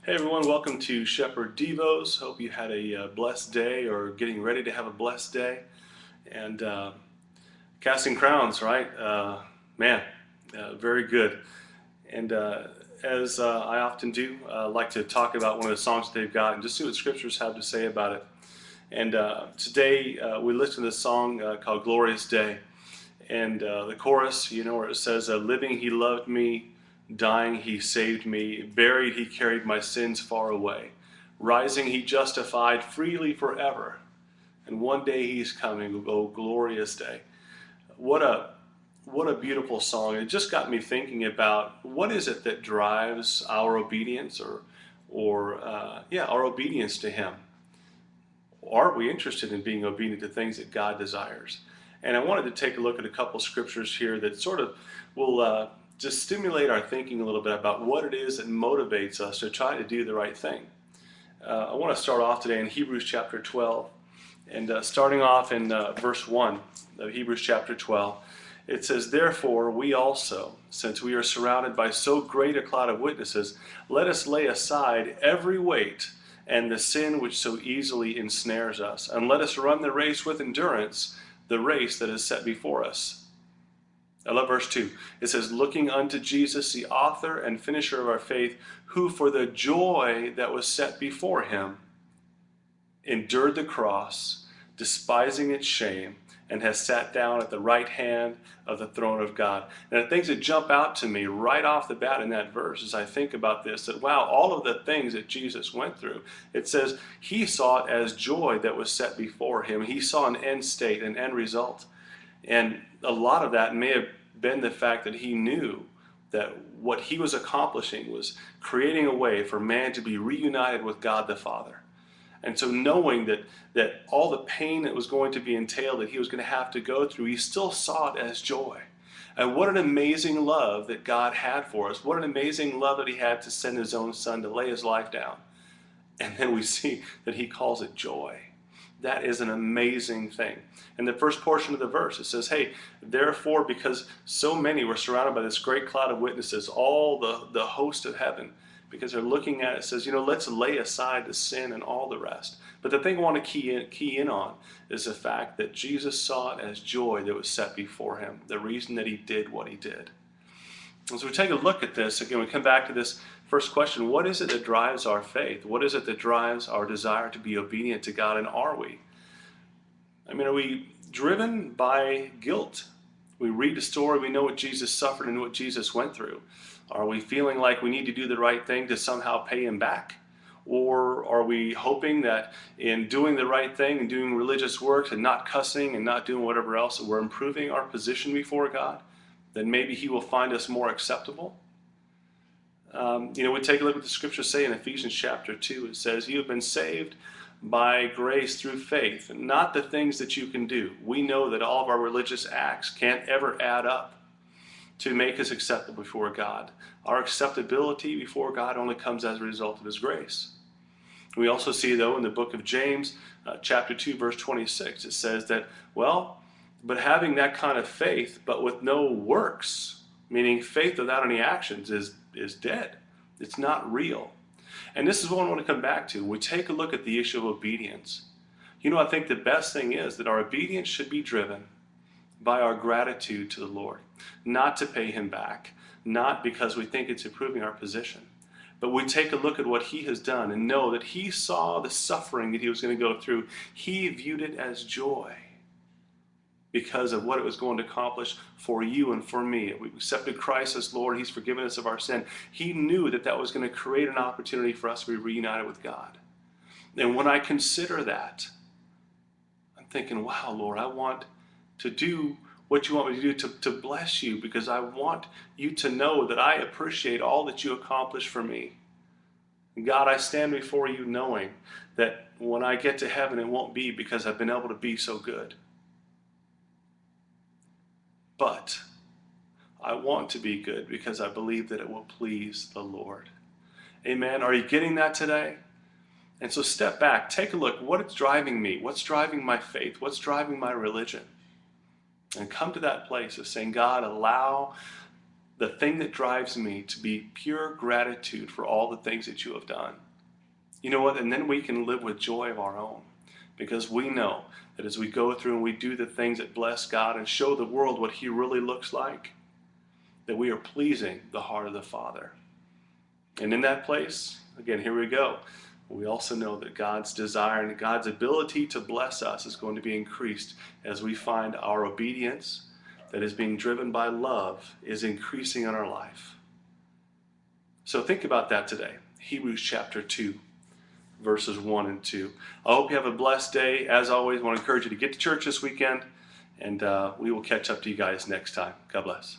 Hey everyone, welcome to SheppardDevos. Hope you had a blessed day or getting ready to have a blessed day. And casting crowns, right? Man, very good. And as I often do, like to talk about one of the songs that they've got and just see what scriptures have to say about it. And today we listened to this song called Glorious Day. And the chorus, where it says, living he loved me, dying he saved me, buried he carried my sins far away, rising he justified freely forever, and one day he's coming, oh glorious day. What a what a beautiful song. It just got me thinking about what is it that drives our obedience or our obedience to him. Are we interested in being obedient to things that God desires? And I wanted to take a look at a couple scriptures here that sort of will just stimulate our thinking a little bit about what it is that motivates us to try to do the right thing. I want to start off today in Hebrews chapter 12, and starting off in verse 1 of Hebrews chapter 12. It says, therefore, we also, since we are surrounded by so great a cloud of witnesses, let us lay aside every weight and the sin which so easily ensnares us, and let us run the race with endurance, the race that is set before us. I love verse 2. It says, looking unto Jesus, the author and finisher of our faith, who for the joy that was set before him endured the cross, despising its shame, and has sat down at the right hand of the throne of God. And the things that jump out to me right off the bat in that verse as I think about this, that wow, all of the things that Jesus went through, it says he saw it as joy that was set before him. He saw an end state, an end result. And a lot of that may have been the fact that he knew that what he was accomplishing was creating a way for man to be reunited with God the Father. And so knowing that all the pain that was going to be entailed, that he was going to have to go through, he still saw it as joy. And what an amazing love that God had for us. What an amazing love that he had to send his own son to lay his life down. And then we see that he calls it joy. That is an amazing thing. In the first portion of the verse, it says, hey, therefore, because so many were surrounded by this great cloud of witnesses, all the host of heaven, because they're looking at it, says, let's lay aside the sin and all the rest. But the thing I want to key in on is the fact that Jesus saw it as joy that was set before him, the reason that he did what he did. And so we take a look at this, again, we come back to this first question, what is it that drives our faith? What is it that drives our desire to be obedient to God, and are we? Are we driven by guilt? We read the story, we know what Jesus suffered and what Jesus went through. Are we feeling like we need to do the right thing to somehow pay him back? Or are we hoping that in doing the right thing and doing religious works and not cussing and not doing whatever else, that we're improving our position before God? Then maybe he will find us more acceptable? We take a look at what the scriptures say in Ephesians chapter 2. It says, you have been saved by grace through faith, not the things that you can do. We know that all of our religious acts can't ever add up to make us acceptable before God. Our acceptability before God only comes as a result of his grace. We also see, though, in the book of James, chapter 2, verse 26, it says that, but having that kind of faith, but with no works, meaning faith without any actions, is dead. It's not real. And this is what I want to come back to. We take a look at the issue of obedience. I think the best thing is that our obedience should be driven by our gratitude to the Lord, not to pay him back, not because we think it's improving our position, but we take a look at what he has done and know that he saw the suffering that he was going to go through. He viewed it as joy because of what it was going to accomplish for you and for me. We accepted Christ as Lord. He's forgiven us of our sin. He knew that that was going to create an opportunity for us to be reunited with God. And when I consider that, I'm thinking, wow, Lord, I want to do what you want me to do, to bless you, because I want you to know that I appreciate all that you accomplished for me. And God, I stand before you knowing that when I get to heaven, it won't be because I've been able to be so good. But I want to be good because I believe that it will please the Lord. Amen. Are you getting that today? And so step back, take a look. What is driving me? What's driving my faith? What's driving my religion? And come to that place of saying, God, allow the thing that drives me to be pure gratitude for all the things that you have done. You know what? And then we can live with joy of our own, because we know that as we go through and we do the things that bless God and show the world what He really looks like, that we are pleasing the heart of the Father. And in that place, again, here we go. We also know that God's desire and God's ability to bless us is going to be increased as we find our obedience that is being driven by love is increasing in our life. So think about that today. Hebrews chapter 2, verses 1 and 2. I hope you have a blessed day. As always, I want to encourage you to get to church this weekend, and we will catch up to you guys next time. God bless.